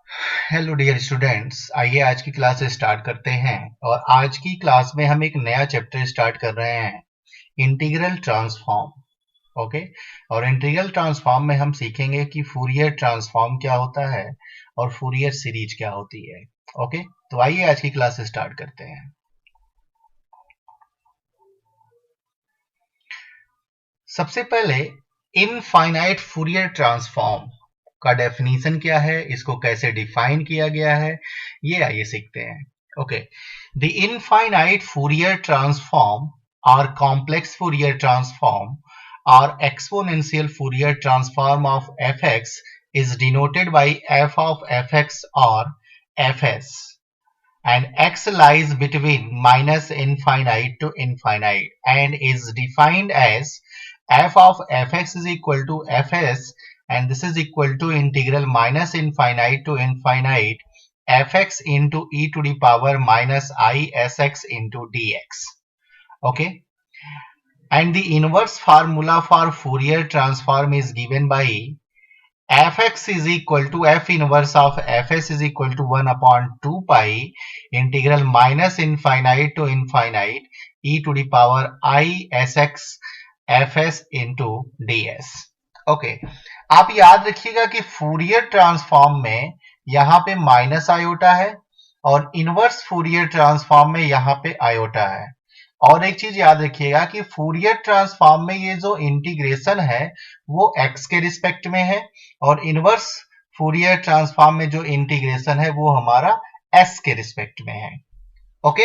Hello dear students, आइए आज की क्लास स्टार्ट करते हैं। और आज की क्लास में हम एक नया चैप्टर स्टार्ट कर रहे हैं, इंटीग्रल ट्रांसफॉर्म। ओके। और इंटीग्रल ट्रांसफॉर्म में हम सीखेंगे कि फूरियर ट्रांसफॉर्म क्या होता है और फूरियर सीरीज क्या होती है। ओके, तो आइए आज की क्लास स्टार्ट करते हैं। सबसे पहले इनफाइनाइट फूरियर ट्रांसफॉर्म का डेफिनेशन क्या है, इसको कैसे डिफाइन किया गया है, ये आइए सीखते हैं। Okay, the infinite Fourier transform और कॉम्प्लेक्स फूरियर ट्रांसफॉर्म और exponential Fourier transform of fx is denoted by f of fx or fs, and x lies between minus infinite to infinite and is defined as f of fx is equal to fs, and this is equal to integral minus infinite to infinite fx into e to the power minus I sx into dx. Okay, and the inverse formula for Fourier transform is given by fx is equal to f inverse of fs is equal to 1 upon 2 pi integral minus infinite to infinite e to the power I sx fs into ds. Okay, आप याद रखिएगा कि Fourier transform में यहाँ पे minus iota है और inverse Fourier transform में यहाँ पे आयोटा है। और एक चीज याद रखिएगा कि फूरियर ट्रांसफॉर्म में ये जो इंटीग्रेशन है वो x के रिस्पेक्ट में है, और इनवर्स फूरियर ट्रांसफॉर्म में जो इंटीग्रेशन है वो हमारा s के रिस्पेक्ट में है। ओके,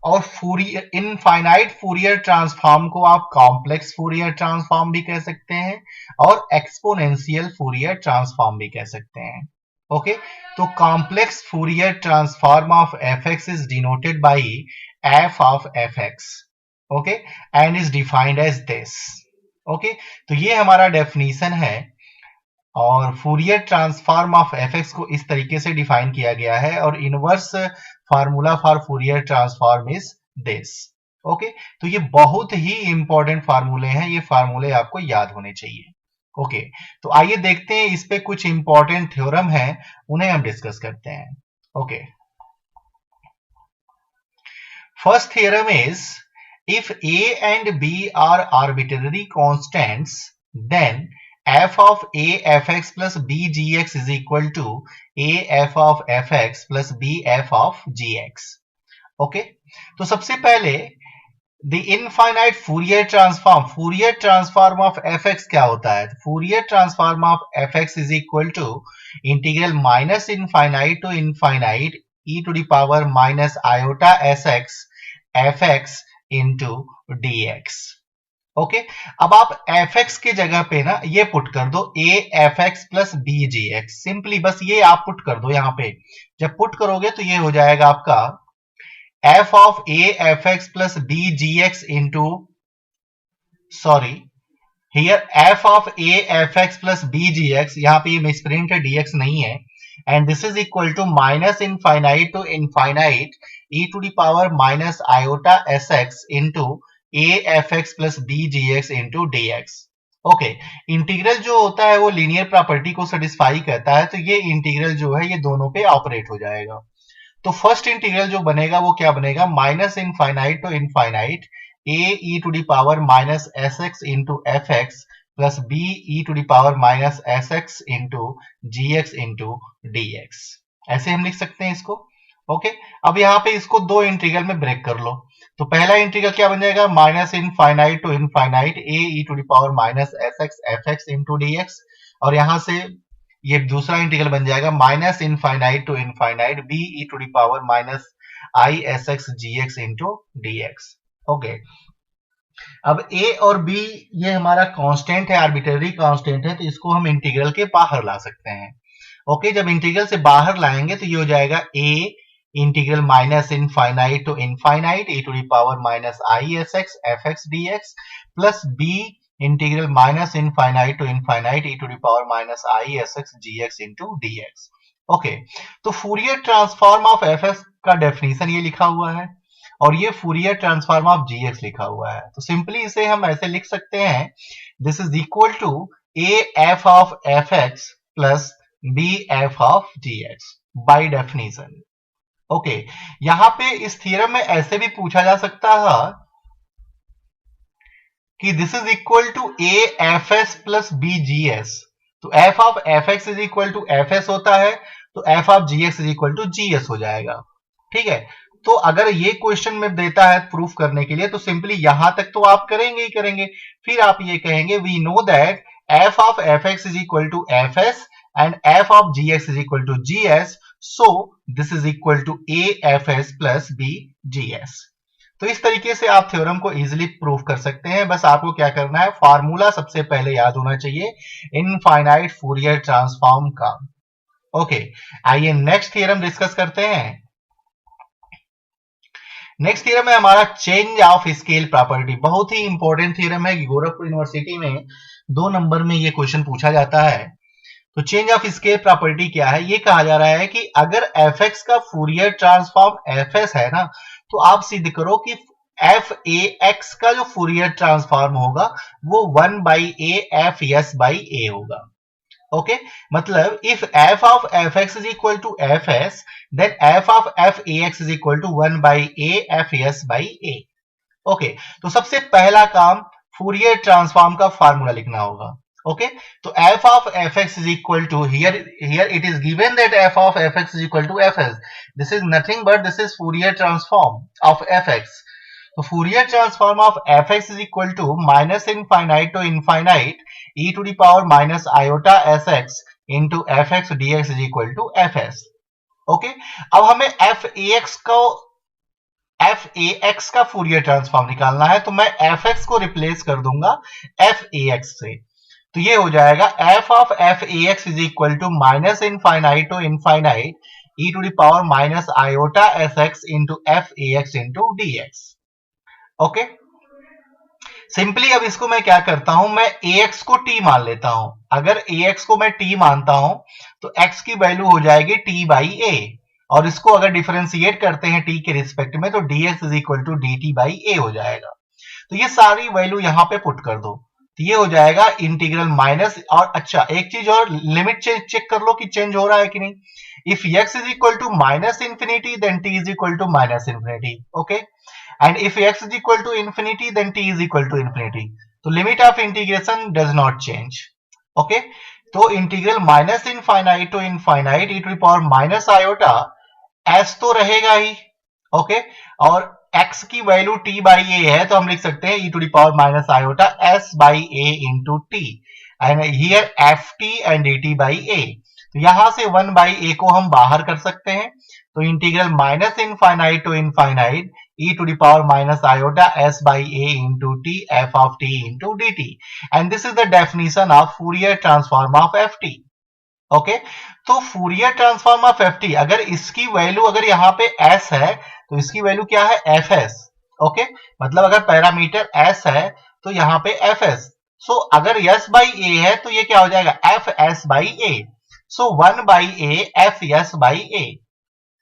और फूरियर इनफाइनाइट फूरियर ट्रांसफॉर्म को आप कॉम्प्लेक्स फूरियर ट्रांसफॉर्म भी कह सकते हैं और एक्सपोनेंशियल फूरियर ट्रांसफॉर्म भी कह सकते हैं। ओके, तो complex Fourier transform of fx is denoted by f of fx, okay, and is defined as this. Okay, तो ये हमारा डेफिनेशन है और फूरियर ट्रांसफॉर्म ऑफ fx को इस तरीके से डिफाइन किया गया है, और inverse formula for Fourier transform is this. Okay, तो ये बहुत ही इंपॉर्टेंट फार्मूले हैं, ये फार्मूले आपको याद होने चाहिए। ओके, तो आइए देखते हैं इस पे कुछ इंपॉर्टेंट थ्योरम है, उन्हें हम डिस्कस करते हैं। Okay, first theorem is if a and b are arbitrary constants, then f of a fx plus b gx is equal to a f of fx plus b f of gx. Okay, तो सबसे पहले the infinite Fourier transform of fx क्या होता है? Fourier transform of fx is equal to integral minus infinite to infinite e to the power minus iota sx fx into dx। Okay, अब आप fx की जगह पे ना ये पुट कर दो a fx plus b gx, simply बस ये आप पुट कर दो यहाँ पे। जब पुट करोगे तो ये हो जाएगा आपका f of a fx plus b gx into, sorry, here f of a fx plus b gx, यहाँ पे ये मिसप्रिंट है, dx नहीं है, and this is equal to minus infinite to infinite e to the power minus iota sx into a fx plus b gx into dx। Okay, integral जो होता है वो लीनियर प्रॉपर्टी को सेटिस्फाई करता है, तो ये इंटीग्रल जो है ये दोनों पे ऑपरेट हो जाएगा। तो फर्स्ट इंटीग्रल जो बनेगा वो क्या बनेगा? Minus infinite to infinite a e to the power minus sx into fx plus b e to the power minus sx into gx into dx, ऐसे हम लिख सकते हैं इसको। ओके, अब यहाँ पे इसको दो इंटीग्रल में ब्रेक कर लो, तो पहला इंटीग्रल क्या बन जाएगा? Minus infinite to infinite a e to the power minus sx fx into dx, और यहां से ये दूसरा इंटीग्रल बन जाएगा minus infinite to infinite b e to the power minus I sx gx into dx। Okay, अब a और b ये हमारा कांस्टेंट है, आर्बिट्ररी कांस्टेंट है, तो इसको हम इंटीग्रल के बाहर ला सकते हैं। ओके, जब इंटीग्रल से बाहर लाएंगे तो ये हो जाएगा a integral minus infinite to infinite e to the power minus I sx fx dx plus b integral minus infinite to infinite e to the power minus I sx gx into dx। Okay, तो Fourier transform of fx का definition ये लिखा हुआ है और ये Fourier transform of gx लिखा हुआ है, तो सिंपली इसे हम ऐसे लिख सकते हैं, this is equal to a f of fx plus B F of G X by definition. Okay, यहां पे इस थ्योरम में ऐसे भी पूछा जा सकता था कि this is equal to A F S plus B G S. तो F of F X is equal to F S होता है, तो F of G X is equal to G S हो जाएगा। ठीक है, तो अगर ये क्वेश्चन में देता है प्रूफ करने के लिए तो सिंपली यहां तक तो आप करेंगे ही करेंगे, फिर आप ये कहेंगे we know that F of F X is equal to F S and F of G X is equal to G S, so this is equal to A F S plus B G S. तो इस तरीके से आप theorem को easily prove कर सकते हैं। बस आपको क्या करना है, फार्मूला सबसे पहले याद होना चाहिए इनफाइनाइट फूरियर ट्रांसफॉर्म का। ओके, आइए नेक्स्ट थ्योरम डिस्कस करते हैं। नेक्स्ट थ्योरम है हमारा चेंज ऑफ स्केल प्रॉपर्टी। बहुत ही इंपॉर्टेंट थ्योरम है कि गोरखपुर यूनिवर्सिटी में 2 नंबर में ये क्वेश्चन पूछा जाता है। तो चेंज ऑफ स्केल प्रॉपर्टी क्या है, ये कहा जा रहा है कि अगर एफ एक्स का फूरियर ट्रांसफॉर्म एफ एस है ना, तो आप सिद्ध करो कि एफ ए एक्स का जो फूरियर ट्रांसफॉर्म होगा वो 1 by A F S by A होगा। ओके, मतलब if F of F X is equal to F S, then F of F A X is equal to 1 by A F S by A. Okay, तो सबसे पहला काम Fourier transform का formula लिखना होगा। Okay, तो f of fx is equal to here it is given that f of fx is equal to fs. This is nothing but this is Fourier transform of fx. So Fourier transform of fx is equal to minus infinite to infinite e to the power minus iota sx into fx dx is equal to fs. Okay, अब हमें F A x का Fourier transform निकालना है, तो मैं F x को replace कर दूंगा एफ ए एक्स से। तो ये हो जाएगा F of F A X is equal to minus infinite to infinite E to the power minus iota S X into F A X into D X. Okay, simply अब इसको मैं क्या करता हूं, मैं ए एक्स को टी मान लेता हूं। अगर ए एक्स को मैं टी मानता हूं तो एक्स की वैल्यू हो जाएगी टी बाई ए, और इसको अगर डिफरेंशिएट करते हैं टी के रिस्पेक्ट में तो D X is equal to D T by A हो जाएगा। तो ये सारी वैल्यू यहां पे पुट कर दो, तो ये हो जाएगा इंटीग्रल माइनस। और अच्छा, एक चीज और, लिमिट चेक कर लो कि चेंज हो रहा है कि नहीं। If x is equal to minus infinity then t is equal to minus infinity. Okay, and if x is equal to infinity then t is equal to infinity. तो limit of integration does not change. Okay, तो integral minus infinite to infinite E to the power minus iota s तो रहेगा ही। Okay, और x की value t by A है तो हम लिख सकते हैं e to the power minus iota s by A into T, and here F T and D T by A. तो यहां से 1 बाई ए को हम बाहर कर सकते हैं, तो integral minus infinite to infinite e to the power minus iota s by A into T F of T into D T, and this is the definition of Fourier transform of F T. Okay, तो Fourier transform of F T, अगर इसकी value अगर यहाँ पे s है तो इसकी value क्या है, एफ एस। ओके, मतलब अगर पैरामीटर s है तो यहाँ पे एफ एस। सो अगर s बाई ए है तो ये क्या हो जाएगा, F S by A. So 1 by A F S by A.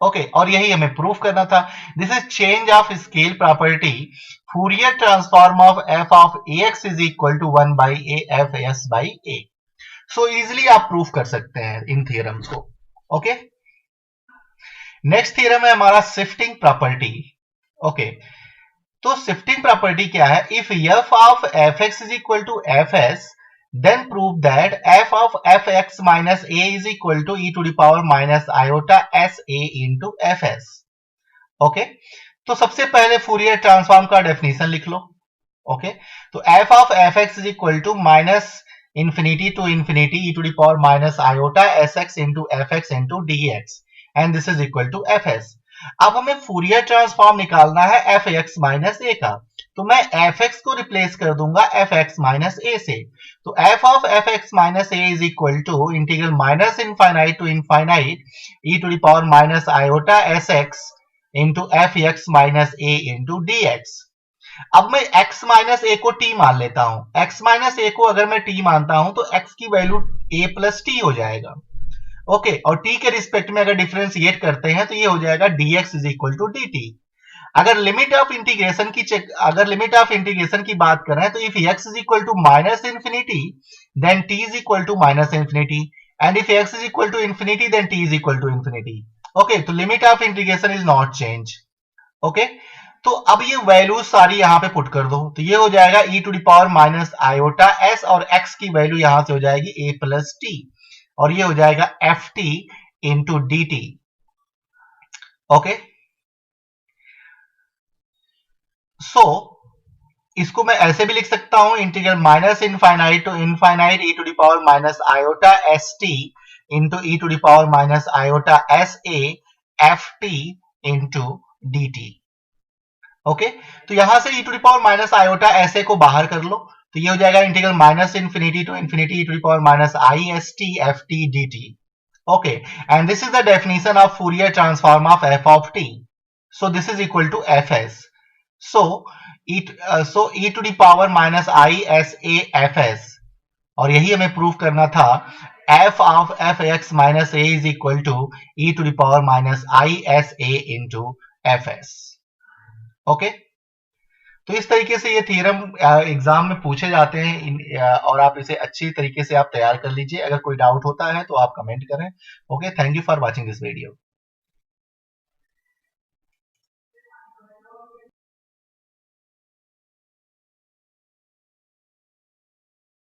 Okay, और यही हमें प्रूफ करना था। This is change of scale property, Fourier transform of F of A X is equal to 1 by A F S by A. So easily आप proof कर सकते हैं इन थियरम्स को। ओके, नेक्स्ट थ्योरम है हमारा शिफ्टिंग प्रॉपर्टी। ओके, तो shifting property क्या है, if F of F X is equal to F S then prove that F of F X minus A is equal to E to the power minus iota S A into F S. Okay, तो सबसे पहले Fourier transform का definition लिख लो। Okay, तो F of F X is equal to minus infinity to infinity e to the power minus iota sx into fx into dx, and this is equal to fs. अब हमें Fourier transform निकालना है fx minus a का, तो मैं fx को replace कर दूंगा fx माइनस a से। तो f of fx minus a is equal to integral minus infinite to infinite e to the power minus iota sx into fx minus a into dx। अब मैं x minus ए को t मान लेता हूं। x minus ए को अगर मैं t मानता हूं तो x की वैल्यू a प्लस टी हो जाएगा। ओके, और t के रिस्पेक्ट में अगर डिफरेंशिएट करते हैं तो ये हो जाएगा dx is equal to dt। अगर लिमिट ऑफ इंटीग्रेशन की बात करें तो if x is equal to minus infinity then t is equal to minus infinity, and if x is equal to infinity then t is equal to infinity. Okay, तो limit of integration is not change. Okay, तो अब ये value सारी यहां पे put कर दो, तो ये हो जाएगा e to the power minus iota s और x की वैल्यू यहां से हो जाएगी a प्लस टी और ये हो जाएगा F T into D T. Okay, so इसको मैं ऐसे भी लिख सकता हूं, integral minus infinite to infinite e to the power minus iota S T into e to the power minus iota S A F T into D T. Okay, तो यहां से e to the power minus iota S A को बाहर कर लो, तो ये हो जाएगा integral minus infinity to infinity e to the power minus I S T F T D T. Okay, and this is the definition of Fourier transform of f of t. So this is equal to fs. So e to the power minus I s a fs. और यही हमें prove करना था, f of fx minus a is equal to e to the power minus I s a into fs. Okay? तो इस तरीके से ये थ्योरम एग्जाम में पूछे जाते हैं और आप इसे अच्छी तरीके से आप तैयार कर लीजिए. अगर कोई डाउट होता है तो आप कमेंट करें. Okay, thank you for watching this video.